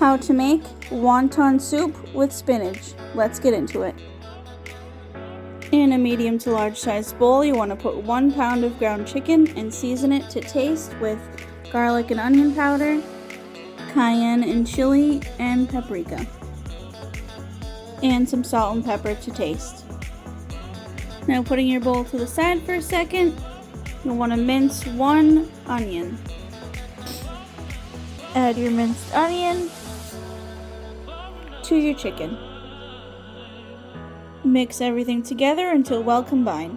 How to make wonton soup with spinach. Let's get into it. In a medium to large size bowl, you want to put 1 pound of ground chicken and season it to taste with garlic and onion powder, cayenne and chili, and paprika, and some salt and pepper to taste. Now, putting your bowl to the side for a second, you'll want to mince 1 onion. Add your minced onion to your chicken. Mix everything together until well combined.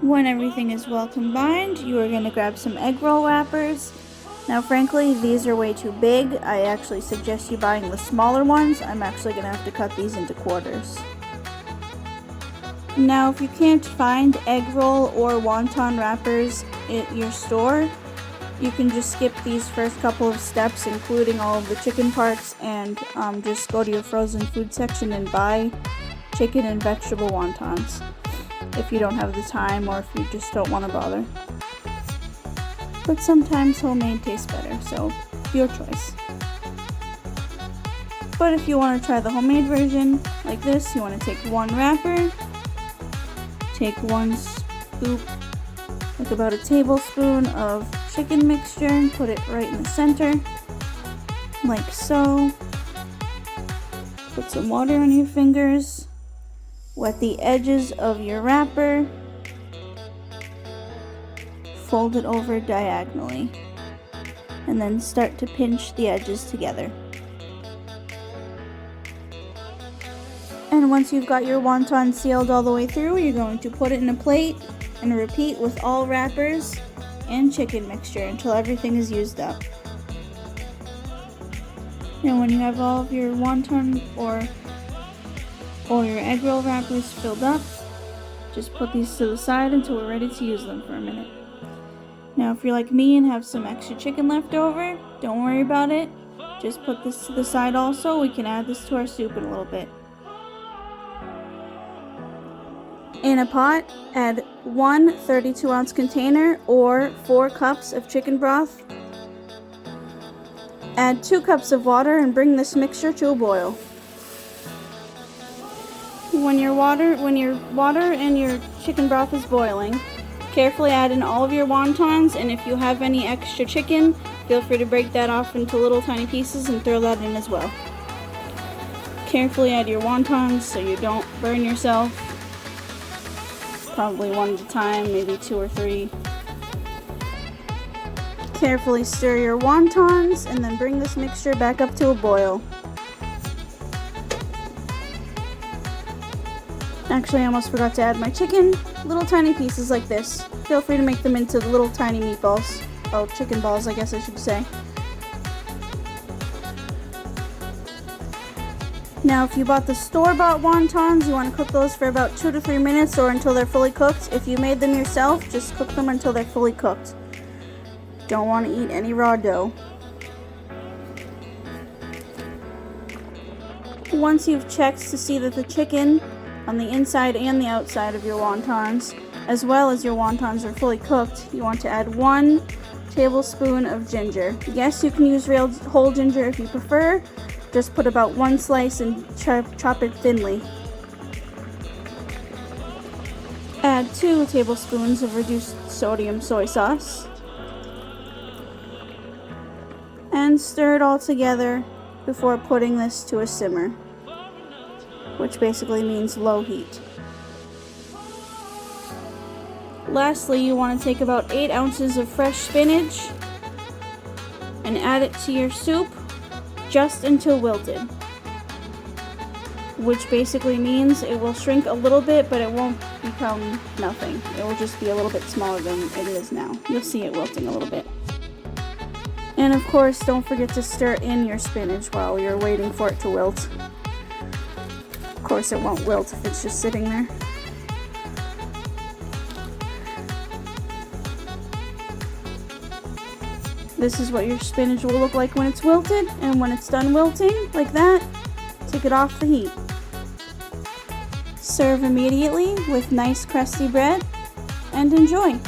When everything is well combined, you are going to grab some egg roll wrappers. Now, frankly, these are way too big. I actually suggest you buying the smaller ones. I'm actually going to have to cut these into quarters. Now, if you can't find egg roll or wonton wrappers at your store, you can just skip these first couple of steps, including all of the chicken parts, and just go to your frozen food section and buy chicken and vegetable wontons if you don't have the time or if you just don't want to bother. But sometimes homemade tastes better, so your choice. But if you want to try the homemade version like this, you want to take 1 wrapper, take 1 scoop, like about a tablespoon of chicken mixture, and put it right in the center, like so. Put some water on your fingers, wet the edges of your wrapper, fold it over diagonally, and then start to pinch the edges together. And once you've got your wonton sealed all the way through, you're going to put it in a plate and repeat with all wrappers and chicken mixture until everything is used up. Now, when you have all of your wonton or your egg roll wrappers filled up, just put these to the side until we're ready to use them for a minute. Now, if you're like me and have some extra chicken left over, don't worry about it. Just put this to the side also. We can add this to our soup in a little bit. In a pot, add 1 32-ounce container or 4 cups of chicken broth. Add 2 cups of water and bring this mixture to a boil. When your water and your chicken broth is boiling, carefully add in all of your wontons, and if you have any extra chicken, feel free to break that off into little tiny pieces and throw that in as well. Carefully add your wontons so you don't burn yourself. Probably 1 at a time, maybe 2 or 3. Carefully stir your wontons and then bring this mixture back up to a boil. Actually, I almost forgot to add my chicken. Little tiny pieces like this. Feel free to make them into little tiny meatballs. Oh, chicken balls, I guess I should say. Now, if you bought the store-bought wontons, you want to cook those for about 2 to 3 minutes or until they're fully cooked. If you made them yourself, just cook them until they're fully cooked. Don't want to eat any raw dough. Once you've checked to see that the chicken on the inside and the outside of your wontons, as well as your wontons, are fully cooked, you want to add 1 tablespoon of ginger. Yes, you can use whole ginger if you prefer. Just put about 1 slice and chop it thinly. Add 2 tablespoons of reduced sodium soy sauce. And stir it all together before putting this to a simmer, which basically means low heat. Lastly, you want to take about 8 ounces of fresh spinach and add it to your soup just until wilted, which basically means it will shrink a little bit, but it won't become nothing. It will just be a little bit smaller than it is now. You'll see it wilting a little bit. And of course, don't forget to stir in your spinach while you're waiting for it to wilt. Of course, it won't wilt if it's just sitting there. This is what your spinach will look like when it's wilted, and when it's done wilting, like that, take it off the heat. Serve immediately with nice crusty bread, and enjoy!